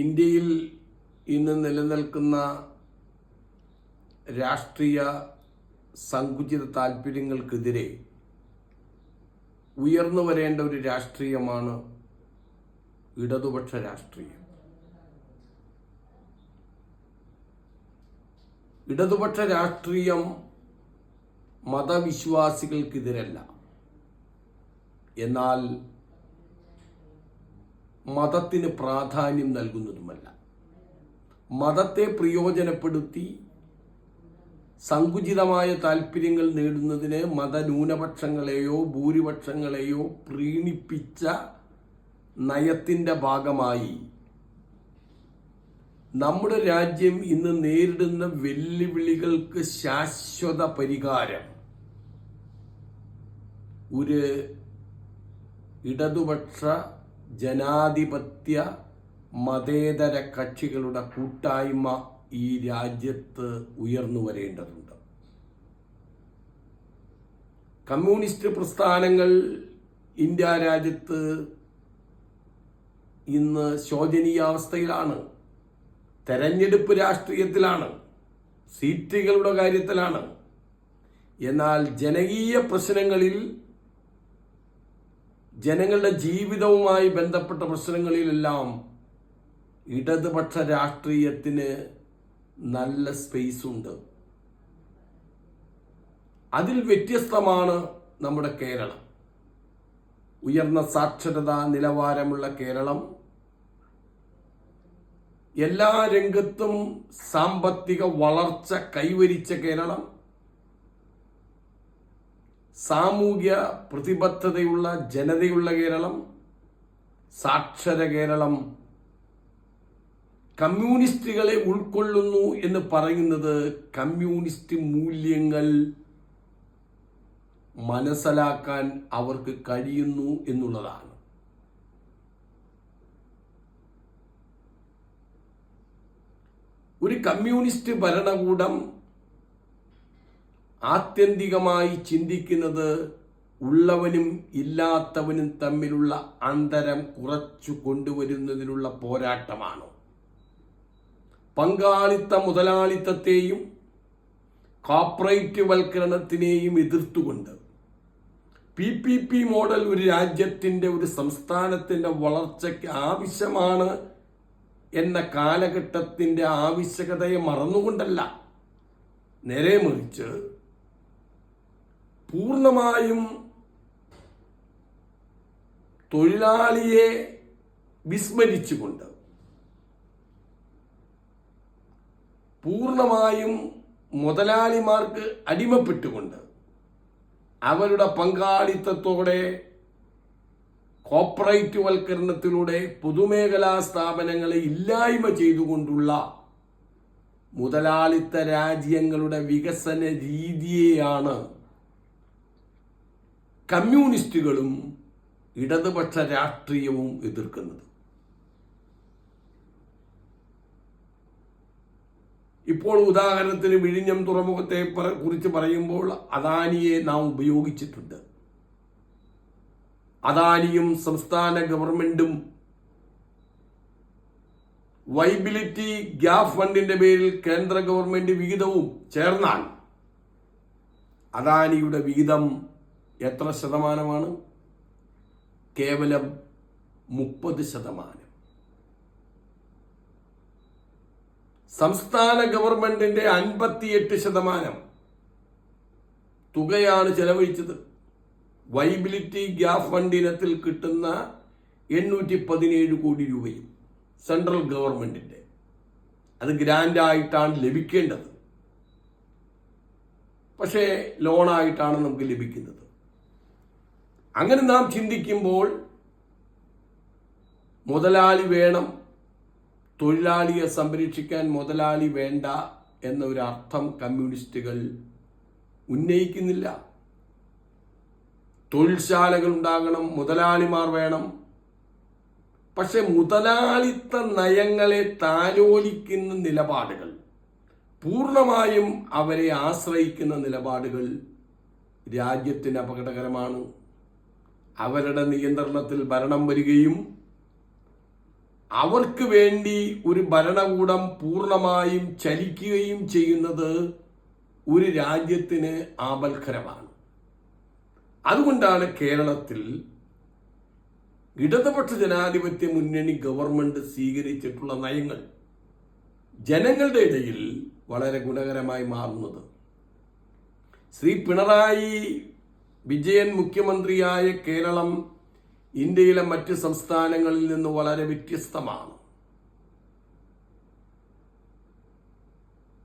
ഇന്ത്യയിൽ ഇന്ന് നിലനിൽക്കുന്ന രാഷ്ട്രീയ സങ്കുചിത താൽപ്പര്യങ്ങൾക്കെതിരെ ഉയർന്നു വരേണ്ട ഒരു രാഷ്ട്രീയമാണ് ഇടതുപക്ഷ രാഷ്ട്രീയം. ഇടതുപക്ഷ രാഷ്ട്രീയം മതവിശ്വാസികൾക്കെതിരല്ല, എന്നാൽ മതത്തിന് പ്രാധാന്യം നൽകുന്നതുമല്ല. മതത്തെ പ്രയോജനപ്പെടുത്തി സങ്കുചിതമായ താൽപ്പര്യങ്ങൾ നേടുന്നതിന് മതന്യൂനപക്ഷങ്ങളെയോ ഭൂരിപക്ഷങ്ങളെയോ പ്രീണിപ്പിച്ച നയത്തിൻ്റെ ഭാഗമായി നമ്മുടെ രാജ്യം ഇന്ന് നേരിടുന്ന വെല്ലുവിളികൾക്ക് ശാശ്വത പരിഹാരം ഒരു ഇടതുപക്ഷ ജനാധിപത്യ മതേതര കക്ഷികളുടെ കൂട്ടായ്മ ഈ രാജ്യത്ത് ഉയർന്നു വരേണ്ടതുണ്ട്. കമ്മ്യൂണിസ്റ്റ് പ്രസ്ഥാനങ്ങൾ ഇന്ത്യ രാജ്യത്ത് ഇന്ന് ശോചനീയാവസ്ഥയിലാണ്. തെരഞ്ഞെടുപ്പ് രാഷ്ട്രീയത്തിലാണ്, സീറ്റുകളുടെ കാര്യത്തിലാണ്. എന്നാൽ ജനകീയ പ്രശ്നങ്ങളിൽ, ജനങ്ങളുടെ ജീവിതവുമായി ബന്ധപ്പെട്ട പ്രശ്നങ്ങളിലെല്ലാം ഇടതുപക്ഷ രാഷ്ട്രീയത്തിന് നല്ല സ്പേസ് ഉണ്ട്. അതിൽ വ്യത്യസ്തമാണ് നമ്മുടെ കേരളം. ഉയർന്ന സാക്ഷരതാ നിലവാരമുള്ള കേരളം, എല്ലാ രംഗത്തും സാമ്പത്തിക വളർച്ച കൈവരിച്ച കേരളം, സാമൂഹ്യ പ്രതിബദ്ധതയുള്ള ജനതയുള്ള കേരളം, സാക്ഷര കേരളം, കമ്മ്യൂണിസ്റ്റുകളെ ഉൾക്കൊള്ളുന്നു എന്ന് പറയുന്നത് കമ്മ്യൂണിസ്റ്റ് മൂല്യങ്ങൾ മനസ്സിലാക്കാൻ അവർക്ക് കഴിയുന്നു എന്നുള്ളതാണ്. ഒരു കമ്മ്യൂണിസ്റ്റ് ഭരണകൂടം ആത്യന്തികമായി ചിന്തിക്കുന്നത് ഉള്ളവനും ഇല്ലാത്തവനും തമ്മിലുള്ള അന്തരം കുറച്ചു കൊണ്ടുവരുന്നതിനുള്ള പോരാട്ടമാണ്. പങ്കാളിത്ത മുതലാളിത്തത്തെയും കോർപ്പറേറ്റ് വൽക്കരണത്തിനെയും എതിർത്തുകൊണ്ട് PPP മോഡൽ ഒരു രാജ്യത്തിൻ്റെ, ഒരു സംസ്ഥാനത്തിൻ്റെ വളർച്ചയ്ക്ക് ആവശ്യമാണ് എന്ന കാലഘട്ടത്തിൻ്റെ ആവശ്യകതയെ മറന്നുകൊണ്ടല്ല, നേരെ മറിച്ച് പൂർണ്ണമായും തൊഴിലാളിയെ വിസ്മരിച്ചുകൊണ്ട്, പൂർണ്ണമായും മുതലാളിമാർക്ക് അടിമപ്പെട്ടുകൊണ്ട്, അവരുടെ പങ്കാളിത്തത്തോടെ കോർപ്പറേറ്റ് വൽക്കരണത്തിലൂടെ പൊതുമേഖലാ സ്ഥാപനങ്ങളെ ഇല്ലായ്മ ചെയ്തുകൊണ്ടുള്ള മുതലാളിത്ത രാജ്യങ്ങളുടെ വികസന രീതിയെയാണ് കമ്മ്യൂണിസ്റ്റുകളും ഇടതുപക്ഷ രാഷ്ട്രീയവും എതിർക്കുന്നത്. ഇപ്പോൾ ഉദാഹരണത്തിന് വിഴിഞ്ഞം തുറമുഖത്തെ കുറിച്ച് പറയുമ്പോൾ അദാനിയെ നാം ഉപയോഗിച്ചിട്ടുണ്ട്. അദാനിയും സംസ്ഥാന ഗവൺമെന്റും വൈബിലിറ്റി ഗ്യാപ് ഫണ്ടിന്റെ പേരിൽ കേന്ദ്ര ഗവൺമെന്റ് വിഹിതവും ചേർന്നാൽ അദാനിയുടെ വിഹിതം എത്ര ശതമാനമാണ്? കേവലം 30%. സംസ്ഥാന ഗവൺമെന്റിന്റെ 58% തുകയാണ് ചെലവഴിച്ചത്. വൈബിലിറ്റി ഗ്യാപ് ഫണ്ട് ഇനത്തിൽ കിട്ടുന്ന 817 കോടി രൂപയും സെൻട്രൽ ഗവൺമെന്റിന്റെ, അത് ഗ്രാൻഡായിട്ടാണ് ലഭിക്കേണ്ടത്, പക്ഷേ ലോണായിട്ടാണ് നമുക്ക് ലഭിക്കുന്നത്. അങ്ങനെ നാം ചിന്തിക്കുമ്പോൾ മുതലാളി വേണം, തൊഴിലാളിയെ സംരക്ഷിക്കാൻ മുതലാളി വേണ്ട എന്നൊരു അർത്ഥം കമ്മ്യൂണിസ്റ്റുകൾ ഉന്നയിക്കുന്നില്ല. തൊഴിൽശാലകൾ ഉണ്ടാകണം, മുതലാളിമാർ വേണം. പക്ഷെ മുതലാളിത്ത നയങ്ങളെ താലോലിക്കുന്ന നിലപാടുകൾ, പൂർണ്ണമായും അവരെ ആശ്രയിക്കുന്ന നിലപാടുകൾ രാജ്യത്തിന് അപകടകരമാണ്. അവരുടെ നിയന്ത്രണത്തിൽ ഭരണം വരികയും അവർക്ക് വേണ്ടി ഒരു ഭരണകൂടം പൂർണ്ണമായും ചലിക്കുകയും ചെയ്യുന്നത് ഒരു രാജ്യത്തിന് ആപൽക്കരമാണ്. അതുകൊണ്ടാണ് കേരളത്തിൽ ഇടതുപക്ഷ ജനാധിപത്യ മുന്നണി ഗവൺമെന്റ് സ്വീകരിച്ചിട്ടുള്ള നയങ്ങൾ ജനങ്ങളുടെ ഇടയിൽ വളരെ ഗുണകരമായി മാറുന്നത്. ശ്രീ പിണറായി വിജയൻ മുഖ്യമന്ത്രിയായ കേരളം ഇന്ത്യയിലെ മറ്റ് സംസ്ഥാനങ്ങളിൽ നിന്ന് വളരെ വ്യത്യസ്തമാണ്.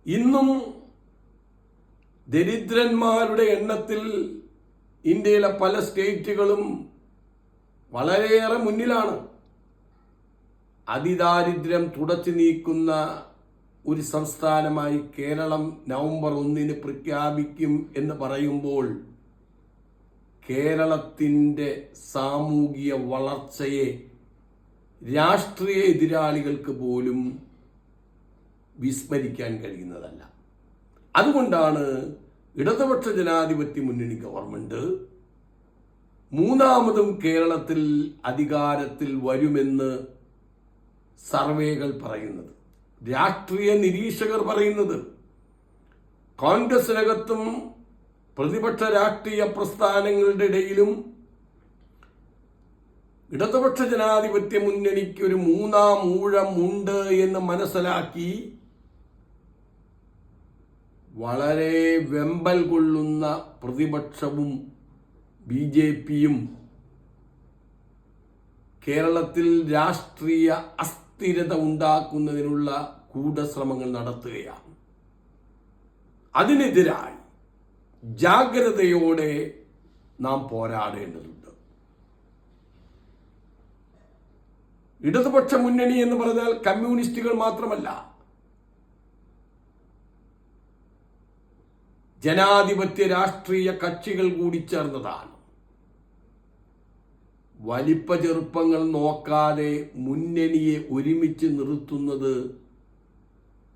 ഇന്നും ദരിദ്രന്മാരുടെ എണ്ണത്തിൽ ഇന്ത്യയിലെ പല സ്റ്റേറ്റുകളും വളരെയേറെ മുന്നിലാണ്. അതിദാരിദ്ര്യം തുടച്ചു നീക്കുന്ന ഒരു സംസ്ഥാനമായി കേരളം നവംബർ 1 പ്രഖ്യാപിക്കും എന്ന് പറയുമ്പോൾ കേരളത്തിൻ്റെ സാമൂഹിക വളർച്ചയെ രാഷ്ട്രീയ എതിരാളികൾക്ക് പോലും വിസ്മരിക്കാൻ കഴിയുന്നതല്ല. അതുകൊണ്ടാണ് ഇടതുപക്ഷ ജനാധിപത്യ മുന്നണി ഗവൺമെന്റ് മൂന്നാമതും കേരളത്തിൽ അധികാരത്തിൽ വരുമെന്ന് സർവേകൾ പറയുന്നത്, രാഷ്ട്രീയ നിരീക്ഷകർ പറയുന്നത്. കോൺഗ്രസിനകത്തും പ്രതിപക്ഷ രാഷ്ട്രീയ പ്രസ്ഥാനങ്ങളുടെ ഇടയിലും ഇടതുപക്ഷ ജനാധിപത്യ മുന്നണിക്ക് ഒരു മൂന്നാം ഊഴമുണ്ട് എന്ന് മനസ്സിലാക്കി വളരെ വെമ്പൽ കൊള്ളുന്ന പ്രതിപക്ഷവും BJPയും കേരളത്തിൽ രാഷ്ട്രീയ അസ്ഥിരത ഉണ്ടാക്കുന്നതിനുള്ള ഗൂഢശ്രമങ്ങൾ നടത്തുകയാണ്. അതിനെതിരായി ജാഗ്രതയോടെ നാം പോരാടേണ്ടതുണ്ട്. ഇടതുപക്ഷ മുന്നണി എന്ന് പറഞ്ഞാൽ കമ്മ്യൂണിസ്റ്റുകൾ മാത്രമല്ല, ജനാധിപത്യ രാഷ്ട്രീയ കക്ഷികൾ കൂടി ചേർന്നതാണ്. വലിപ്പ ചെറുപ്പങ്ങൾ നോക്കാതെ മുന്നണിയെ ഒരുമിച്ച് നിർത്തുന്നത്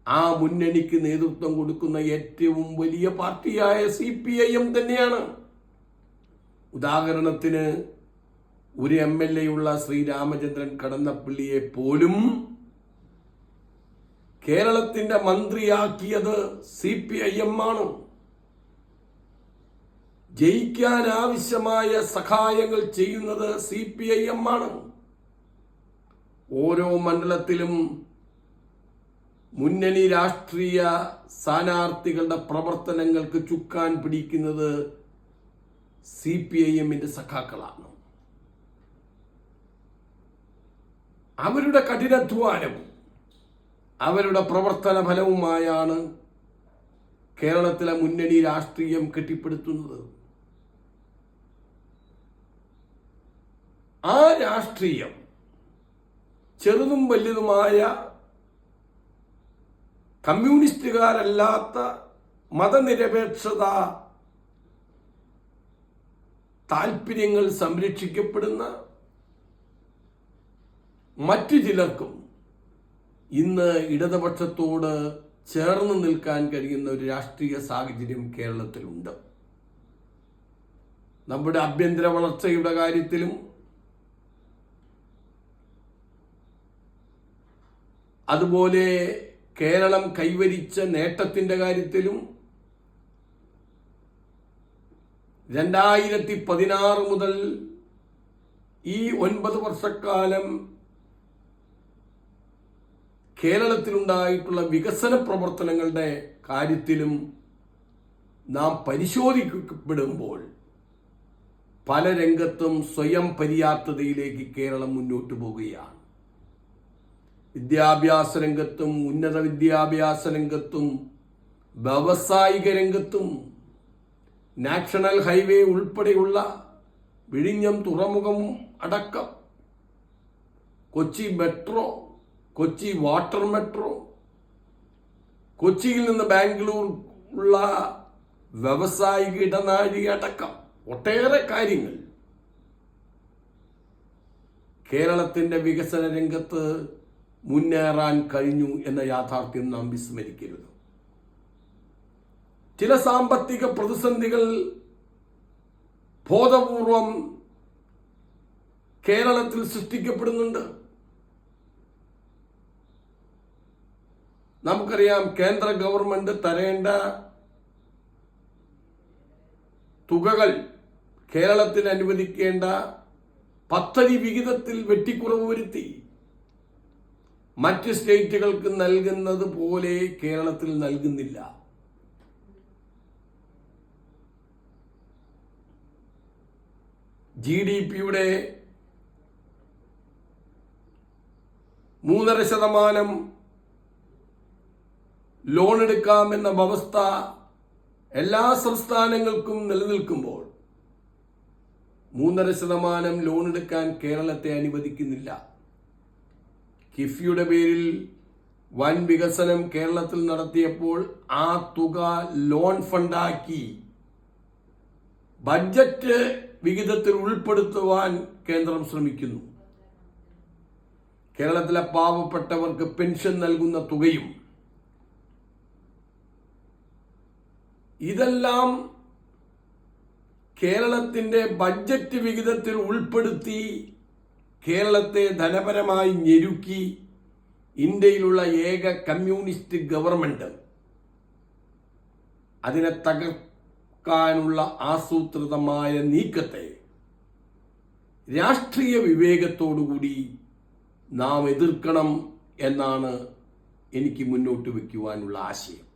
ആ മുന്നണിക്ക് നേതൃത്വം കൊടുക്കുന്ന ഏറ്റവും വലിയ പാർട്ടിയായ CPIM തന്നെയാണ്. ഉദാഹരണത്തിന് ഒരു MLA ഉള്ള ശ്രീ രാമചന്ദ്രൻ കടന്നപ്പള്ളിയെ പോലും കേരളത്തിന്റെ മന്ത്രിയാക്കിയത് CPIM ആണ്. ജയിക്കാൻ ആവശ്യമായ സഹായങ്ങൾ ചെയ്യുന്നത് CPIM ആണ്. ഓരോ മണ്ഡലത്തിലും മുന്നണി രാഷ്ട്രീയ സ്ഥാനാർത്ഥികളുടെ പ്രവർത്തനങ്ങൾക്ക് ചുക്കാൻ പിടിക്കുന്നത് CPIMന്റെ സഖാക്കളാണ്. അവരുടെ കഠിനാധ്വാനവും അവരുടെ പ്രവർത്തന ഫലവുമായാണ് കേരളത്തിലെ മുന്നണി രാഷ്ട്രീയം കെട്ടിപ്പടുത്തുന്നത്. ആ രാഷ്ട്രീയം ചെറുതും വലുതുമായ കമ്മ്യൂണിസ്റ്റുകാരല്ലാത്ത മതനിരപേക്ഷത താല്പര്യങ്ങൾ സംരക്ഷിക്കപ്പെടുന്ന മറ്റു ചിലർക്കും ഇന്ന് ഇടതുപക്ഷത്തോട് ചേർന്ന് നിൽക്കാൻ കഴിയുന്ന ഒരു രാഷ്ട്രീയ സാഹചര്യം കേരളത്തിലുണ്ട്. നമ്മുടെ ആഭ്യന്തര വളർച്ചയുടെ കാര്യത്തിലും അതുപോലെ കേരളം കൈവരിച്ച നേട്ടത്തിന്റെ കാര്യത്തിലും 2016 മുതൽ ഈ 9 വർഷക്കാലം കേരളത്തിലുണ്ടായിട്ടുള്ള വികസന പ്രവർത്തനങ്ങളുടെ കാര്യത്തിലും നാം പരിശോധിക്കപ്പെടുമ്പോൾ പല രംഗത്തും സ്വയം പര്യാപ്തതയിലേക്ക് കേരളം മുന്നോട്ട് പോവുകയാണ്. വിദ്യാഭ്യാസ രംഗത്തും ഉന്നത വിദ്യാഭ്യാസ രംഗത്തും വ്യാവസായിക രംഗത്തും നാഷണൽ ഹൈവേ ഉൾപ്പെടെയുള്ള വിഴിഞ്ഞം തുറമുഖം അടക്കം Kochi metro, Kochi water metro, കൊച്ചിയിൽ നിന്ന് ബാംഗ്ലൂർ ഉള്ള വ്യാവസായിക ഇടനാഴി അടക്കം ഒട്ടേറെ കാര്യങ്ങൾ കേരളത്തിന്റെ വികസന രംഗത്ത് മുന്നേറാൻ കഴിഞ്ഞു എന്ന യാഥാർത്ഥ്യം നാം വിസ്മരിക്കരുത്. ചില സാമ്പത്തിക പ്രതിസന്ധികൾ ബോധപൂർവം കേരളത്തിൽ സൃഷ്ടിക്കപ്പെടുന്നുണ്ട്. നമുക്കറിയാം കേന്ദ്ര ഗവൺമെന്റ് തരേണ്ട തുകകൾ കേരളത്തിന് അനുവദിക്കേണ്ട പദ്ധതി വിഹിതത്തിൽ വെട്ടിക്കുറവ് വരുത്തി. മറ്റ് സ്റ്റേറ്റുകൾക്ക് നൽകുന്നത് പോലെ കേരളത്തിൽ നൽകുന്നില്ല. GDP-യുടെ 3.5% ലോൺ എടുക്കാമെന്ന വ്യവസ്ഥ എല്ലാ സംസ്ഥാനങ്ങൾക്കും നിലനിൽക്കുമ്പോൾ 3.5% ലോൺ എടുക്കാൻ കേരളത്തെ അനുവദിക്കുന്നില്ല. കിഫ്ബിയുടെ പേരിൽ വൻ വികസനം കേരളത്തിൽ നടത്തിയപ്പോൾ ആ തുക ലോൺ ഫണ്ടാക്കി ബഡ്ജറ്റ് വിഹിതത്തിൽ ഉൾപ്പെടുത്തുവാൻ കേന്ദ്രം ശ്രമിക്കുന്നു. കേരളത്തിലെ പാവപ്പെട്ടവർക്ക് പെൻഷൻ നൽകുന്ന തുകയും ഇതെല്ലാം കേരളത്തിന്റെ ബഡ്ജറ്റ് വിഹിതത്തിൽ ഉൾപ്പെടുത്തി കേരളത്തെ ധനപരമായി ഞെരുക്കി ഇന്ത്യയിലുള്ള ഏക കമ്മ്യൂണിസ്റ്റ് ഗവൺമെന്റ് അതിനെ തകർക്കാനുള്ള ആസൂത്രിതമായ നീക്കത്തെ രാഷ്ട്രീയ വിവേകത്തോടുകൂടി നാം എതിർക്കണം എന്നാണ് എനിക്ക് മുന്നോട്ട് വയ്ക്കുവാനുള്ള ആശയം.